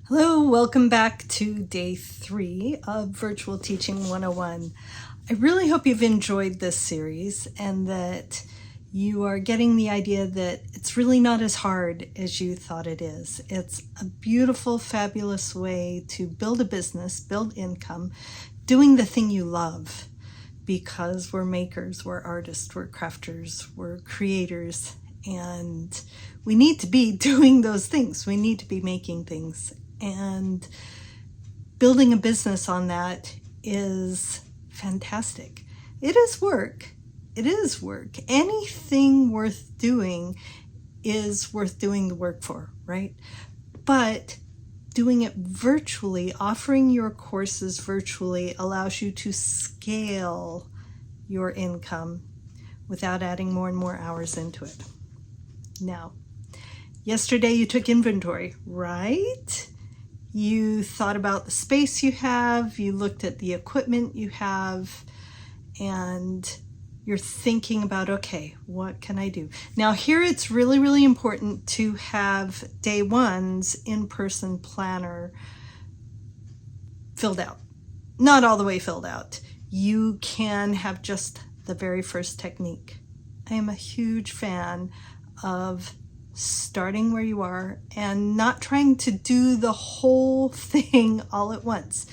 Hello, welcome back to day 3 of Virtual Teaching 101. I really hope you've enjoyed this series and that you are getting the idea that it's really not as hard as you thought it is. It's a beautiful, fabulous way to build a business, build income, doing the thing you love, because we're makers, we're artists, we're crafters, we're creators, and we need to be doing those things. We need to be making things. And building a business on that is fantastic. It is work. It is work. Anything worth doing is worth doing the work for, right? But doing it virtually, offering your courses virtually, allows you to scale your income without adding more and more hours into it. Now, yesterday you took inventory, right? You thought about the space you have, you looked at the equipment you have, and you're thinking about, okay, what can I do? Now here it's really, really important to have day one's in-person planner filled out. Not all the way filled out. You can have just the very first technique. I am a huge fan of starting where you are and not trying to do the whole thing all at once.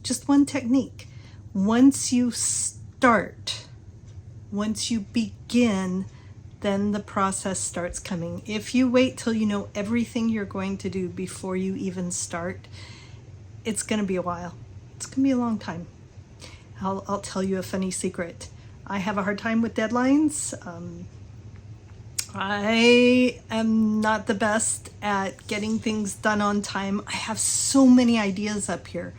Just one technique. Once you start, once you begin, then the process starts coming. If you wait till you know everything you're going to do before you even start, it's going to be a while. It's going to be a long time. I'll tell you a funny secret. I have a hard time with deadlines. I am not the best at getting things done on time. I have so many ideas up here,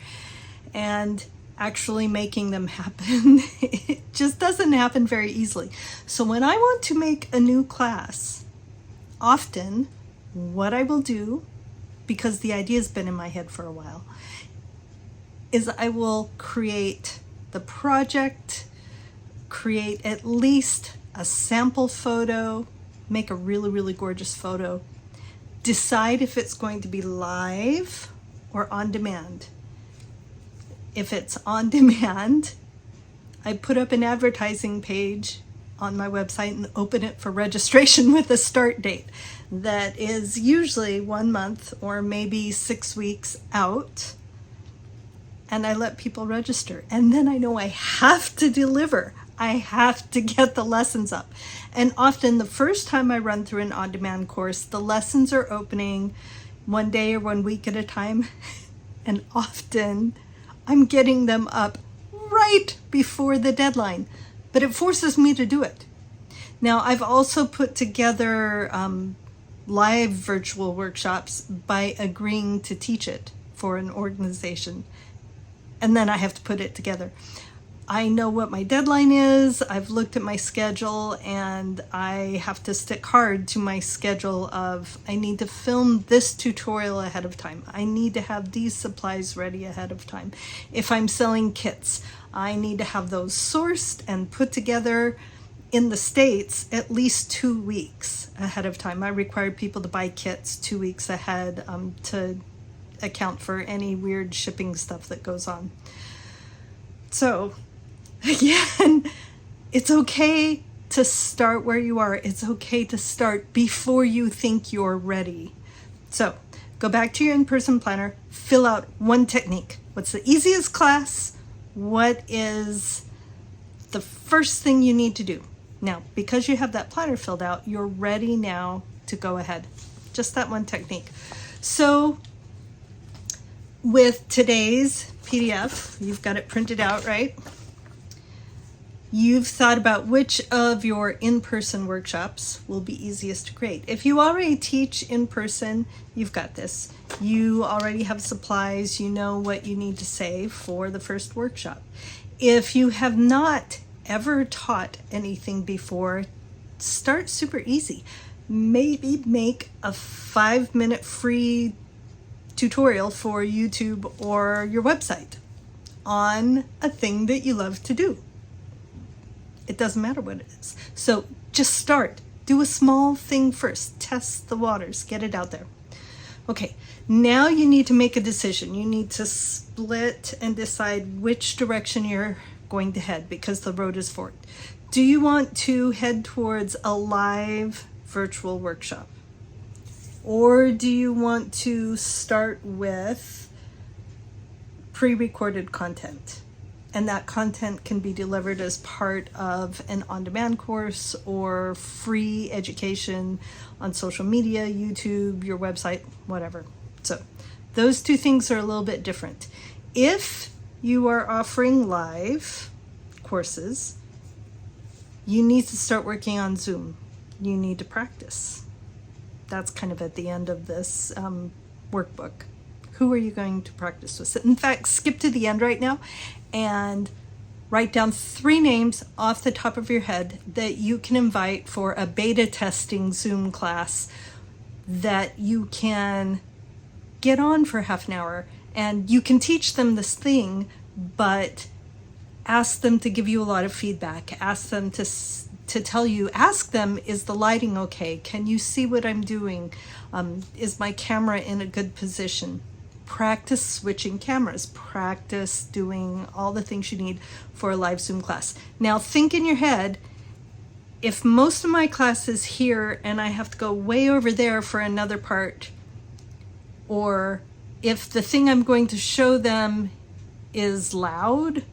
and actually making them happen, it just doesn't happen very easily. So when I want to make a new class, often what I will do, because the idea's been in my head for a while, is I will create the project, create at least a sample photo, make a really, really gorgeous photo, decide if it's going to be live or on demand. If it's on demand, I put up an advertising page on my website and open it for registration with a start date that is usually 1 month or maybe 6 weeks out. And I let people register. And then I know I have to deliver. I have to get the lessons up. And often the first time I run through an on-demand course, the lessons are opening 1 day or 1 week at a time. And often I'm getting them up right before the deadline. But it forces me to do it. Now, I've also put together live virtual workshops by agreeing to teach it for an organization. And then I have to put it together. I know what my deadline is. I've looked at my schedule, and I have to stick hard to my schedule of I need to film this tutorial ahead of time. I need to have these supplies ready ahead of time. If I'm selling kits, I need to have those sourced and put together in the States at least 2 weeks ahead of time. I require people to buy kits 2 weeks ahead to account for any weird shipping stuff that goes on. So again, it's okay to start where you are. It's okay to start before you think you're ready. So go back to your in-person planner, fill out one technique. What's the easiest class? What is the first thing you need to do? Now, because you have that planner filled out, you're ready now to go ahead. Just that one technique. So with today's PDF, you've got it printed out, right? You've thought about which of your in-person workshops will be easiest to create. If you already teach in person, you've got this. You already have supplies, you know what you need to say for the first workshop. If you have not ever taught anything before, start super easy. Maybe make a 5-minute free tutorial for YouTube or your website on a thing that you love to do. It doesn't matter what it is. So just start. Do a small thing first. Test the waters. Get it out there. Okay, now you need to make a decision. You need to split and decide which direction you're going to head because the road is forked. Do you want to head towards a live virtual workshop? Or do you want to start with pre-recorded content? And that content can be delivered as part of an on-demand course or free education on social media, YouTube, your website, whatever. So those two things are a little bit different. If you are offering live courses, you need to start working on Zoom. You need to practice. That's kind of at the end of this workbook. Who are you going to practice with? In fact, skip to the end right now and write down 3 names off the top of your head that you can invite for a beta testing Zoom class that you can get on for half an hour. And you can teach them this thing, but ask them to give you a lot of feedback. Ask them to tell you, ask them, is the lighting okay? Can you see what I'm doing? Is my camera in a good position? Practice switching cameras, practice doing all the things you need for a live Zoom class. Now think in your head, if most of my class is here and I have to go way over there for another part, or if the thing I'm going to show them is loud,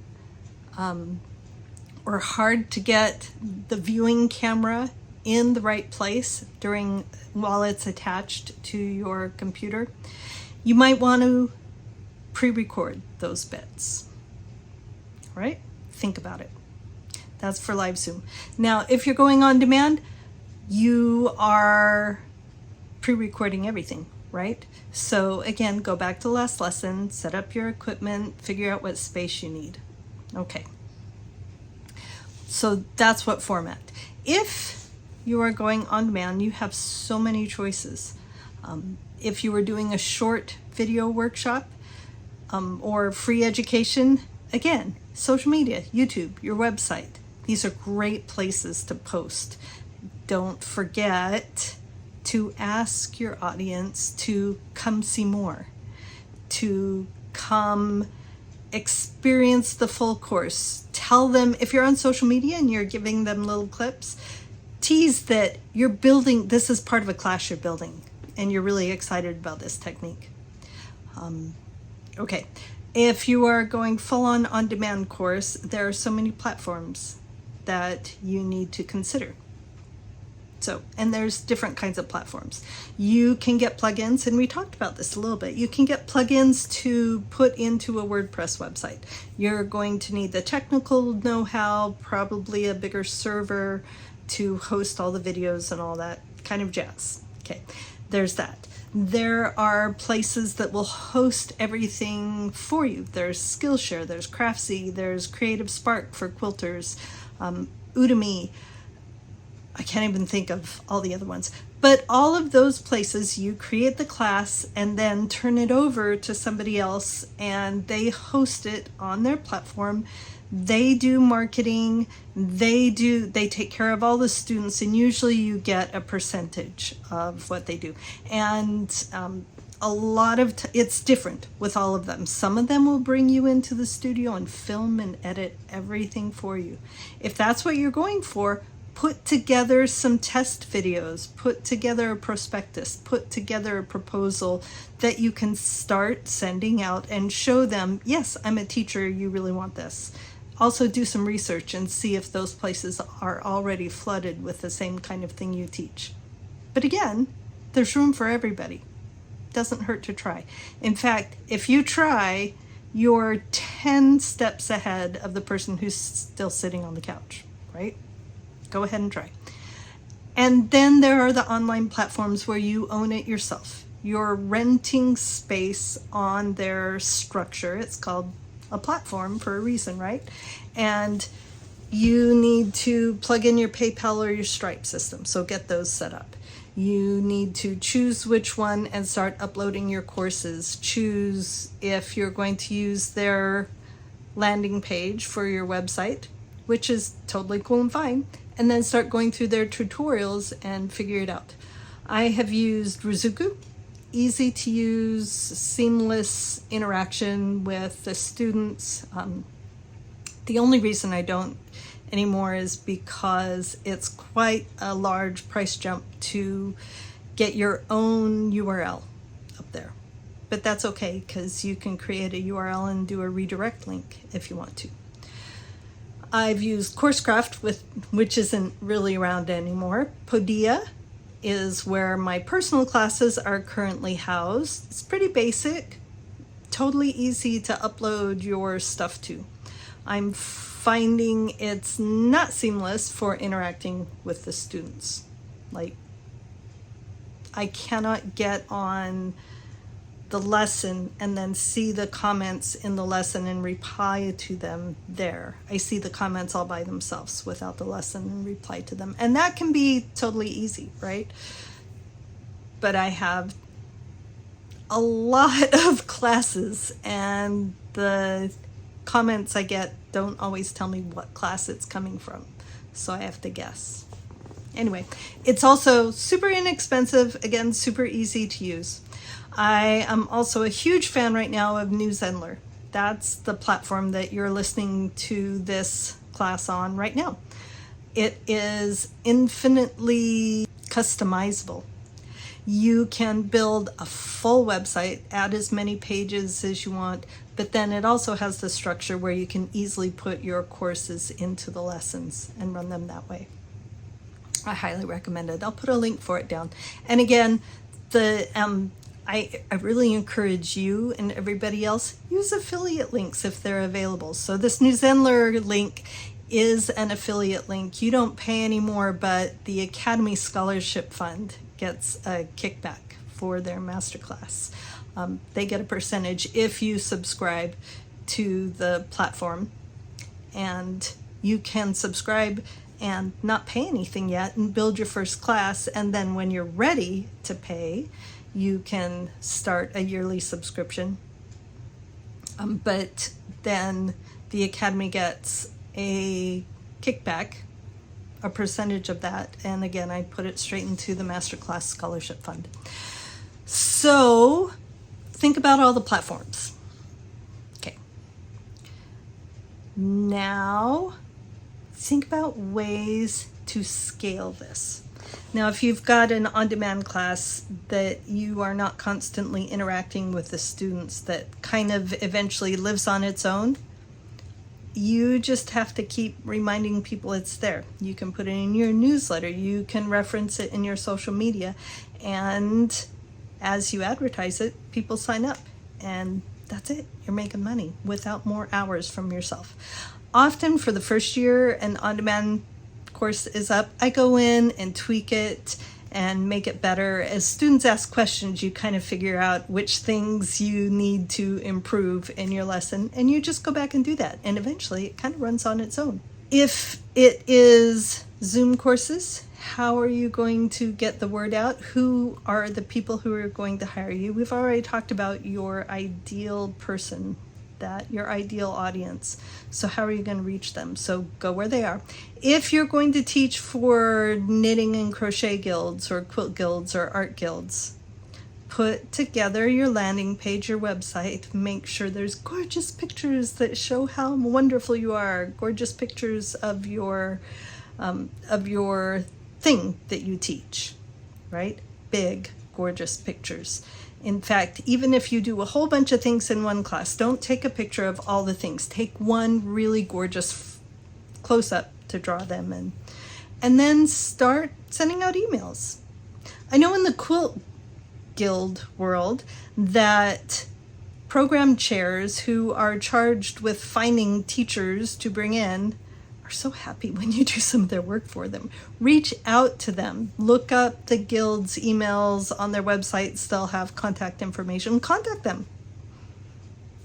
or hard to get the viewing camera in the right place while it's attached to your computer, you might want to pre-record those bits, right? Think about it. That's for live Zoom. Now, if you're going on demand, you are pre-recording everything, right? So again, go back to the last lesson, set up your equipment, figure out what space you need. Okay. So that's what format. If you are going on demand, you have so many choices. If you were doing a short video workshop or free education, again, social media, YouTube, your website. These are great places to post. Don't forget to ask your audience to come see more, to come experience the full course. Tell them, if you're on social media and you're giving them little clips, tease that you're building, this is part of a class you're building, and you're really excited about this technique. Okay, if you are going full on demand course, there are so many platforms that you need to consider. So, and there's different kinds of platforms. You can get plugins, and we talked about this a little bit. You can get plugins to put into a WordPress website. You're going to need the technical know-how, probably a bigger server to host all the videos and all that kind of jazz. Okay, there's that. There are places that will host everything for you. There's Skillshare, there's Craftsy, there's Creative Spark for quilters, Udemy. I can't even think of all the other ones. But all of those places, you create the class and then turn it over to somebody else and they host it on their platform. They do marketing, they take care of all the students, and usually you get a percentage of what they do. And a lot of it's different with all of them. Some of them will bring you into the studio and film and edit everything for you. If that's what you're going for, put together some test videos, put together a prospectus, put together a proposal that you can start sending out and show them, yes, I'm a teacher, you really want this. Also do some research and see if those places are already flooded with the same kind of thing you teach. But again, there's room for everybody. Doesn't hurt to try. In fact, if you try, you're 10 steps ahead of the person who's still sitting on the couch, right? Go ahead and try. And then there are the online platforms where you own it yourself. You're renting space on their structure. It's called a platform for a reason, right? And you need to plug in your PayPal or your Stripe system, so get those set up. You need to choose which one and start uploading your courses. Choose if you're going to use their landing page for your website, which is totally cool and fine, and then start going through their tutorials and figure it out. I have used Ruzuku easy to use, seamless interaction with the students. The only reason I don't anymore is because it's quite a large price jump to get your own URL up there. But that's okay, because you can create a URL and do a redirect link if you want to. I've used CourseCraft, which isn't really around anymore. Podia is where my personal classes are currently housed. It's pretty basic, totally easy to upload your stuff to. I'm finding it's not seamless for interacting with the students. Like, I cannot get on the lesson and then see the comments in the lesson and reply to them there. I see the comments all by themselves without the lesson and reply to them. And that can be totally easy, right? But I have a lot of classes, and the comments I get don't always tell me what class it's coming from. So I have to guess. Anyway, it's also super inexpensive, again, super easy to use. I am also a huge fan right now of Zenler. That's the platform that you're listening to this class on right now. It is infinitely customizable. You can build a full website, add as many pages as you want, but then it also has the structure where you can easily put your courses into the lessons and run them that way. I highly recommend it. I'll put a link for it down. And again, I really encourage you and everybody else, use affiliate links if they're available. So this Zenler link is an affiliate link. You don't pay anymore, but the Academy Scholarship Fund gets a kickback for their masterclass. They get a percentage if you subscribe to the platform, and you can subscribe and not pay anything yet and build your first class, and then when you're ready to pay, you can start a yearly subscription. But then the Academy gets a kickback, a percentage of that, and again, I put it straight into the Masterclass Scholarship Fund. So think about all the platforms. Okay. Now think about ways to scale this. Now, if you've got an on-demand class that you are not constantly interacting with the students, that kind of eventually lives on its own, you just have to keep reminding people it's there. You can put it in your newsletter, you can reference it in your social media, and as you advertise it, people sign up, and that's it. You're making money without more hours from yourself. Often for the first year an on-demand course is up, I go in and tweak it and make it better. As students ask questions, you kind of figure out which things you need to improve in your lesson, and you just go back and do that, and eventually it kind of runs on its own. If it is Zoom courses, how are you going to get the word out? Who are the people who are going to hire you? We've already talked about your ideal person, your ideal audience. So how are you going to reach them? So go where they are. If you're going to teach for knitting and crochet guilds or quilt guilds or art guilds, put together your landing page, your website. Make sure there's gorgeous pictures that show how wonderful you are, gorgeous pictures of your thing that you teach, right? Big, gorgeous pictures. In fact, even if you do a whole bunch of things in one class, don't take a picture of all the things. Take one really gorgeous close-up to draw them in. And then start sending out emails. I know in the quilt guild world that program chairs who are charged with finding teachers to bring in are so happy when you do some of their work for them. Reach out to them. Look up the guild's emails on their websites. They'll have contact information. Contact them.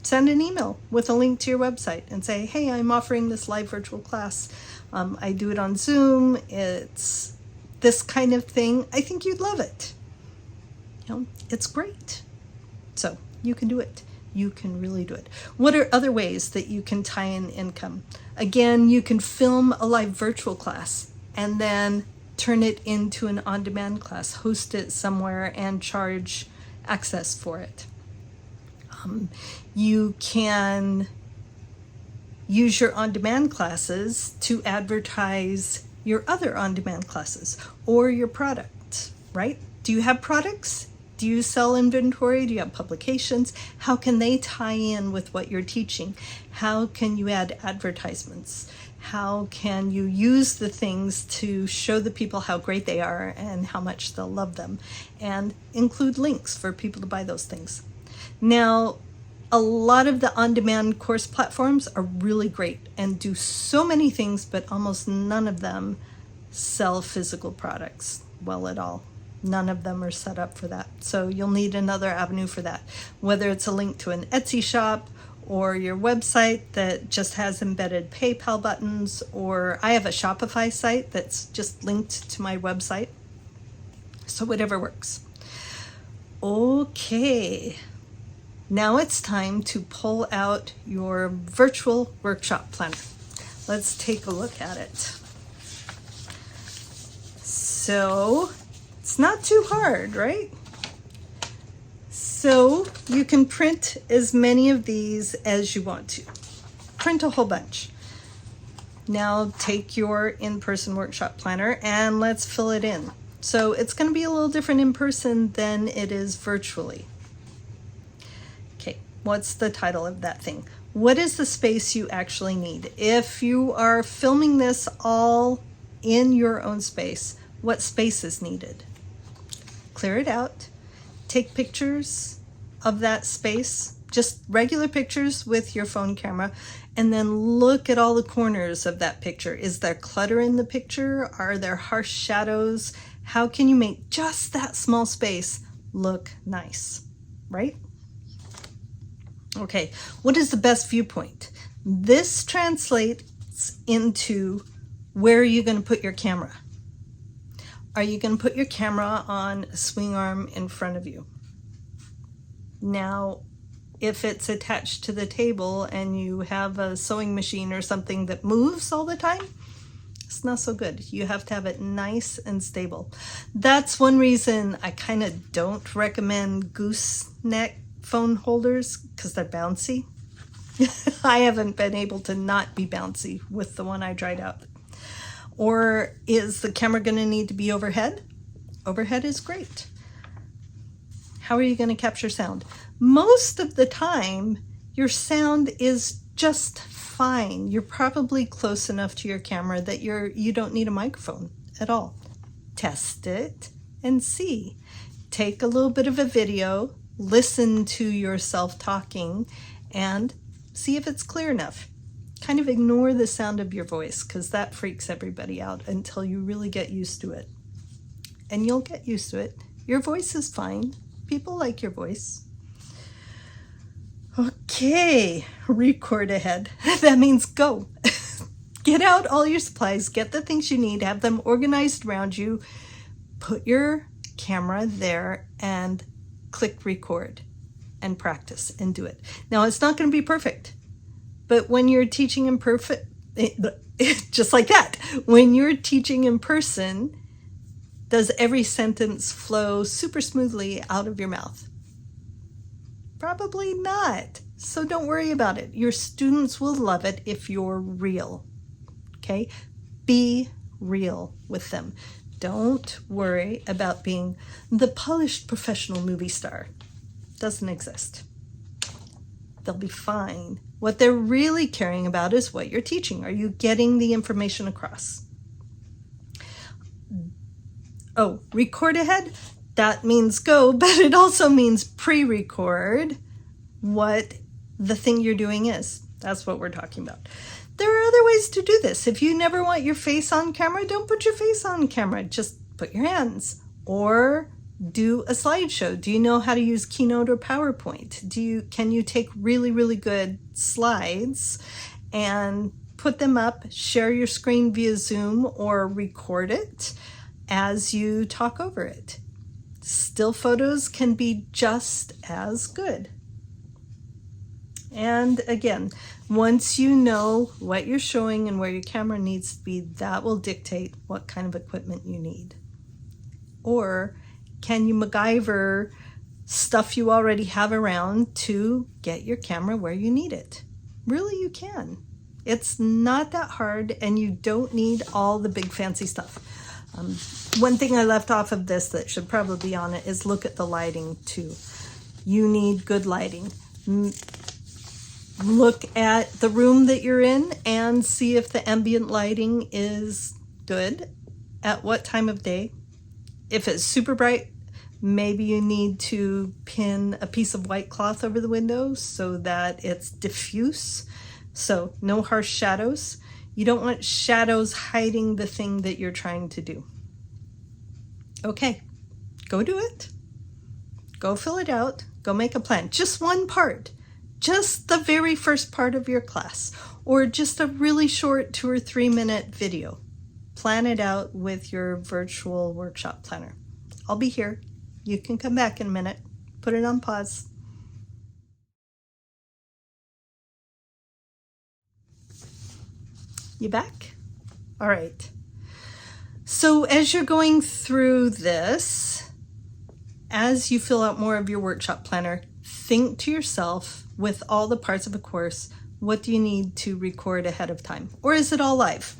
Send an email with a link to your website and say, hey, I'm offering this live virtual class. I do it on Zoom. It's this kind of thing. I think you'd love it. It's great. So you can do it. You can really do it. What are other ways that you can tie in income? Again, you can film a live virtual class and then turn it into an on-demand class, host it somewhere and charge access for it. You can use your on-demand classes to advertise your other on-demand classes or your products, right? Do you have products? Do you sell inventory? Do you have publications? How can they tie in with what you're teaching? How can you add advertisements? How can you use the things to show the people how great they are and how much they'll love them, and include links for people to buy those things? Now, a lot of the on-demand course platforms are really great and do so many things, but almost none of them sell physical products well at all. None of them are set up for that. So you'll need another avenue for that, whether it's a link to an Etsy shop or your website that just has embedded PayPal buttons, or I have a Shopify site that's just linked to my website. So whatever works. Okay. Now it's time to pull out your virtual workshop planner. Let's take a look at it. So it's not too hard, right? So you can print as many of these as you want to. Print a whole bunch. Now take your in-person workshop planner and let's fill it in. So it's going to be a little different in person than it is virtually. What's the title of that thing? What is the space you actually need? If you are filming this all in your own space, what space is needed? Clear it out. Take pictures of that space, just regular pictures with your phone camera, and then look at all the corners of that picture. Is there clutter in the picture? Are there harsh shadows? How can you make just that small space look nice, right? Okay, what is the best viewpoint? This translates into where are you going to put your camera? Are you going to put your camera on a swing arm in front of you? Now, if it's attached to the table and you have a sewing machine or something that moves all the time, it's not so good. You have to have it nice and stable. That's one reason I kind of don't recommend gooseneck phone holders, because they're bouncy. I haven't been able to not be bouncy with the one I tried out. Or is the camera going to need to be overhead? Overhead is great. How are you going to capture sound? Most of the time, your sound is just fine. You're probably close enough to your camera that you don't need a microphone at all. Test it and see. Take a little bit of a video, listen to yourself talking, and see if it's clear enough. Kind of ignore the sound of your voice, because that freaks everybody out until you really get used to it. And you'll get used to it. Your voice is fine. People like your voice. Okay, record ahead. That means go. Get out all your supplies, get the things you need, have them organized around you, put your camera there, and click record and practice and do it. Now, it's not going to be perfect, but when you're teaching in just like that, when you're teaching in person, does every sentence flow super smoothly out of your mouth? Probably not. So don't worry about it. Your students will love it if you're real. Okay? Be real with them. Don't worry about being the polished professional movie star. Doesn't exist. They'll be fine. What they're really caring about is what you're teaching. Are you getting the information across? Oh, record ahead? That means go, but it also means pre-record what the thing you're doing is. That's what we're talking about. There are other ways to do this. If you never want your face on camera, don't put your face on camera. Just put your hands. Or do a slideshow. Do you know how to use Keynote or PowerPoint? Can you take really, really good slides and put them up, share your screen via Zoom, or record it as you talk over it? Still photos can be just as good. And again, once you know what you're showing and where your camera needs to be, that will dictate what kind of equipment you need. Or can you MacGyver stuff you already have around to get your camera where you need it. Really, you can. It's not that hard, and you don't need all the big fancy stuff. One thing I left off of this that should probably be on it is look at the lighting too. You need good lighting. Look at the room that you're in and see if the ambient lighting is good. At what time of day. If it's super bright, maybe you need to pin a piece of white cloth over the window so that it's diffuse. So no harsh shadows. You don't want shadows hiding the thing that you're trying to do. Okay, go do it. Go fill it out. Go make a plan. Just one part. Just the very first part of your class. Or just a really short 2 or 3 minute video. Plan it out with your virtual workshop planner. I'll be here. You can come back in a minute. Put it on pause. You back? All right. So as you're going through this, as you fill out more of your workshop planner, think to yourself, with all the parts of a course, what do you need to record ahead of time? Or is it all live?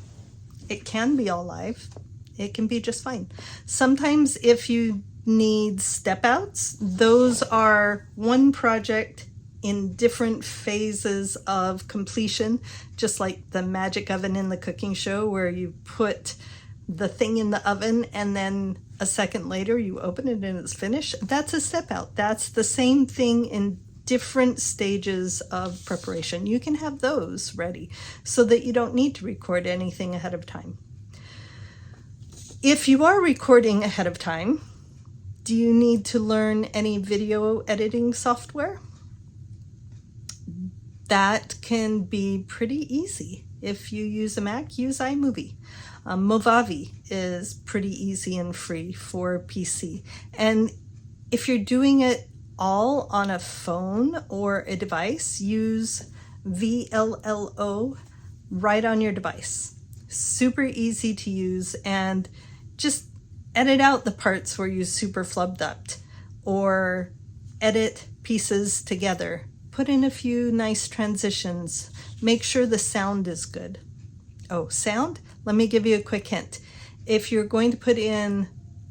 It can be all live. It can be just fine. Sometimes if you need step outs, those are one project in different phases of completion, just like the magic oven in the cooking show where you put the thing in the oven and then a second later you open it and it's finished. That's a step out. That's the same thing in different stages of preparation. You can have those ready so that you don't need to record anything ahead of time. If you are recording ahead of time, do you need to learn any video editing software? That can be pretty easy. If you use a Mac, use iMovie. Movavi is pretty easy and free for PC. And if you're doing it all on a phone or a device, use VLLO right on your device. Super easy to use, and just edit out the parts where you super flubbed up, or edit pieces together. Put in a few nice transitions. Make sure the sound is good. Oh, sound? Let me give you a quick hint. If you're going to put in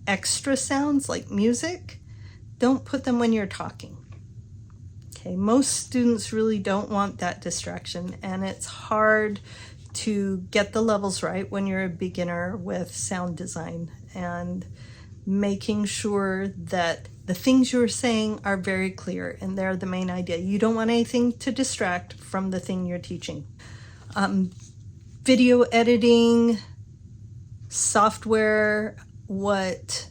extra sounds like music, don't put them when you're talking. Okay, most students really don't want that distraction, and it's hard to get the levels right when you're a beginner with sound design and making sure that the things you're saying are very clear and they're the main idea. You don't want anything to distract from the thing you're teaching. Video editing software, what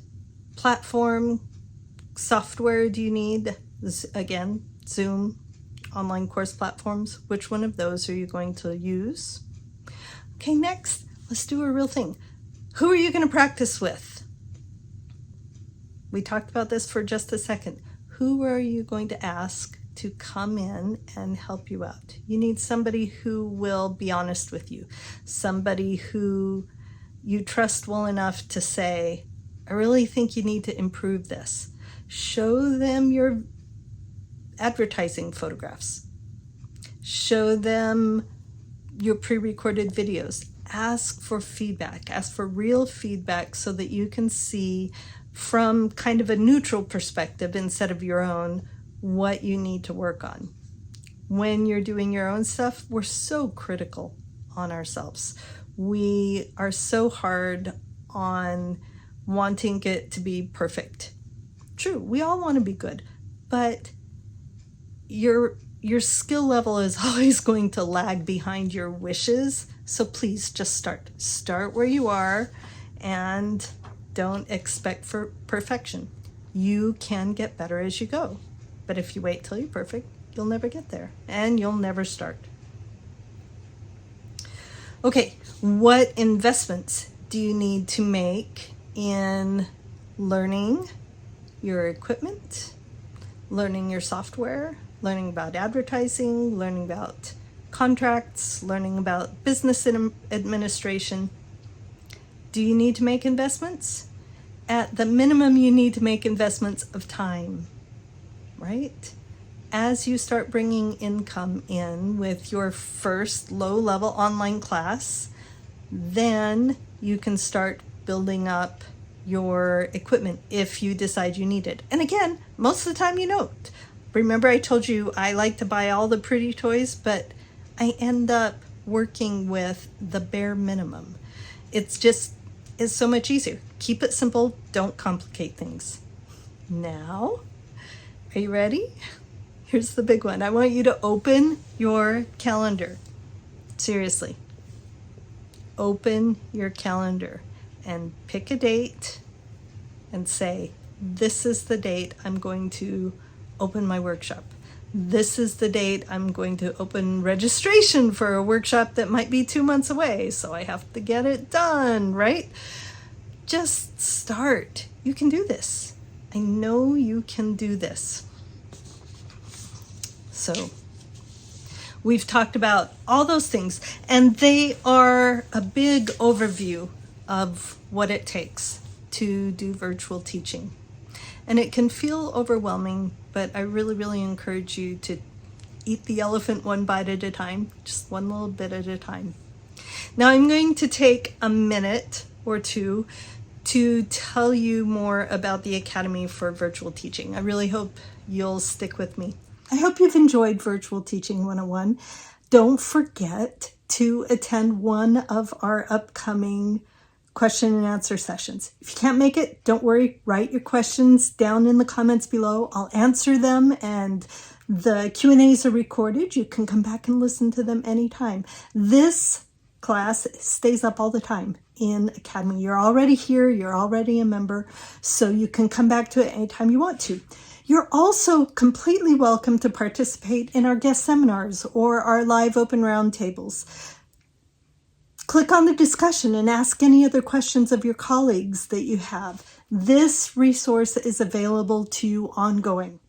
platform software do you need? Again, Zoom, online course platforms. Which one of those are you going to use? Okay, next, let's do a real thing. Who are you going to practice with? We talked about this for just a second. Who are you going to ask to come in and help you out? You need somebody who will be honest with you, somebody who you trust well enough to say, I really think you need to improve this. Show them your advertising photographs. Show them your pre-recorded videos. Ask for feedback. Ask for real feedback so that you can see from kind of a neutral perspective instead of your own what you need to work on. When you're doing your own stuff, we're so critical on ourselves. We are so hard on wanting it to be perfect. True, we all want to be good, but your skill level is always going to lag behind your wishes. So please just start. Start where you are and don't expect for perfection. You can get better as you go. But if you wait till you're perfect, you'll never get there and you'll never start. Okay, what investments do you need to make in learning your equipment, learning your software, learning about advertising, learning about contracts, learning about business administration? Do you need to make investments? At the minimum, you need to make investments of time. right? As you start bringing income in with your first low-level online class, then you can start building up your equipment if you decide you need it. And again, most of the time you don't. Remember I told you I like to buy all the pretty toys, but I end up working with the bare minimum. It's so much easier. Keep it simple, don't complicate things. Now, are you ready? Here's the big one. I want you to open your calendar. Seriously. Open your calendar and pick a date and say, this is the date I'm going to open my workshop. This is the date I'm going to open registration for a workshop that might be 2 months away, so I have to get it done, right? Just start. You can do this. I know you can do this. So we've talked about all those things, and they are a big overview of what it takes to do virtual teaching. And it can feel overwhelming, but I really, really encourage you to eat the elephant one bite at a time, just one little bit at a time. Now I'm going to take a minute or two to tell you more about the Academy for Virtual Teaching. I really hope you'll stick with me. I hope you've enjoyed Virtual Teaching 101. Don't forget to attend one of our upcoming question and answer sessions. If you can't make it, don't worry. Write your questions down in the comments below. I'll answer them, and the Q&As are recorded. You can come back and listen to them anytime. This class stays up all the time in Academy. You're already here. You're already a member, so you can come back to it anytime you want to. You're also completely welcome to participate in our guest seminars or our live open roundtables. Click on the discussion and ask any other questions of your colleagues that you have. This resource is available to you ongoing.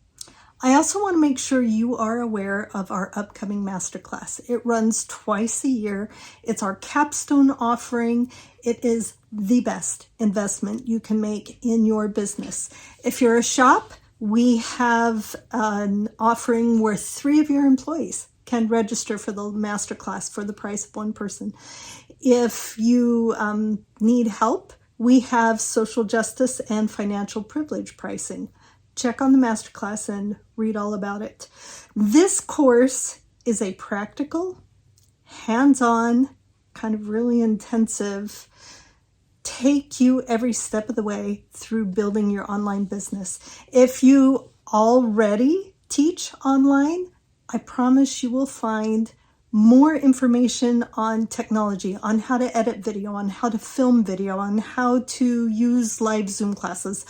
I also want to make sure you are aware of our upcoming masterclass. It runs twice a year. It's our capstone offering. It is the best investment you can make in your business. If you're a shop, we have an offering where 3 of your employees can register for the masterclass for the price of 1 person. If you need help, we have social justice and financial privilege pricing. Check on the masterclass and read all about it. This course is a practical, hands-on, kind of really intensive, take you every step of the way through building your online business. If you already teach online, I promise you will find more information on technology, on how to edit video, on how to film video, on how to use live Zoom classes.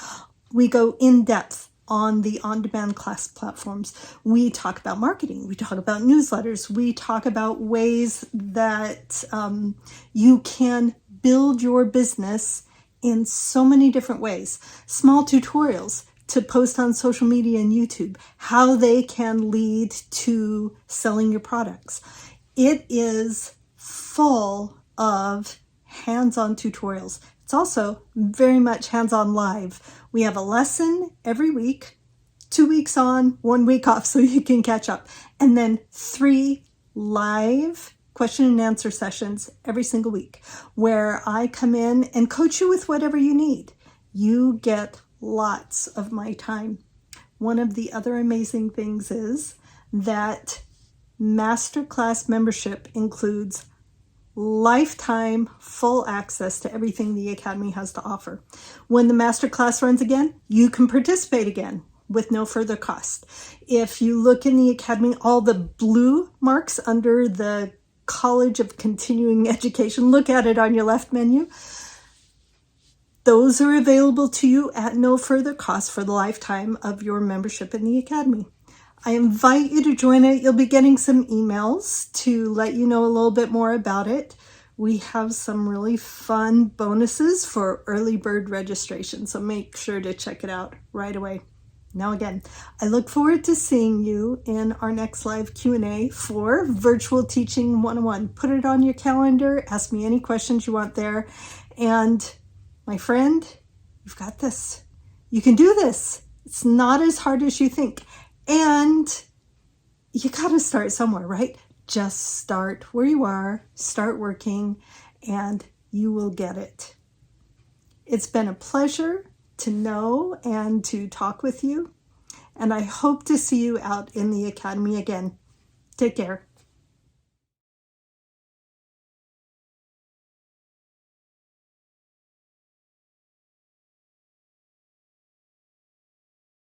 We go in depth on the on-demand class platforms. We talk about marketing. We talk about newsletters. We talk about ways that you can build your business in so many different ways. Small tutorials to post on social media and YouTube, how they can lead to selling your products. It is full of hands-on tutorials. It's also very much hands-on live. We have a lesson every week, 2 weeks on, 1 week off, so you can catch up. And then 3 live question and answer sessions every single week where I come in and coach you with whatever you need. You get lots of my time. One of the other amazing things is that Masterclass membership includes lifetime full access to everything the Academy has to offer. When the Masterclass runs again, you can participate again with no further cost. If you look in the Academy, all the blue marks under the College of Continuing Education, look at it on your left menu. Those are available to you at no further cost for the lifetime of your membership in the Academy. I invite you to join it. You'll be getting some emails to let you know a little bit more about it. We have some really fun bonuses for early bird registration, so make sure to check it out right away. Now again, I look forward to seeing you in our next live Q&A for Virtual Teaching 101. Put it on your calendar, ask me any questions you want there, and my friend, you've got this. You can do this. It's not as hard as you think. And you got to start somewhere, right? Just start where you are, start working, and you will get it. It's been a pleasure to know and to talk with you, and I hope to see you out in the academy again. Take care.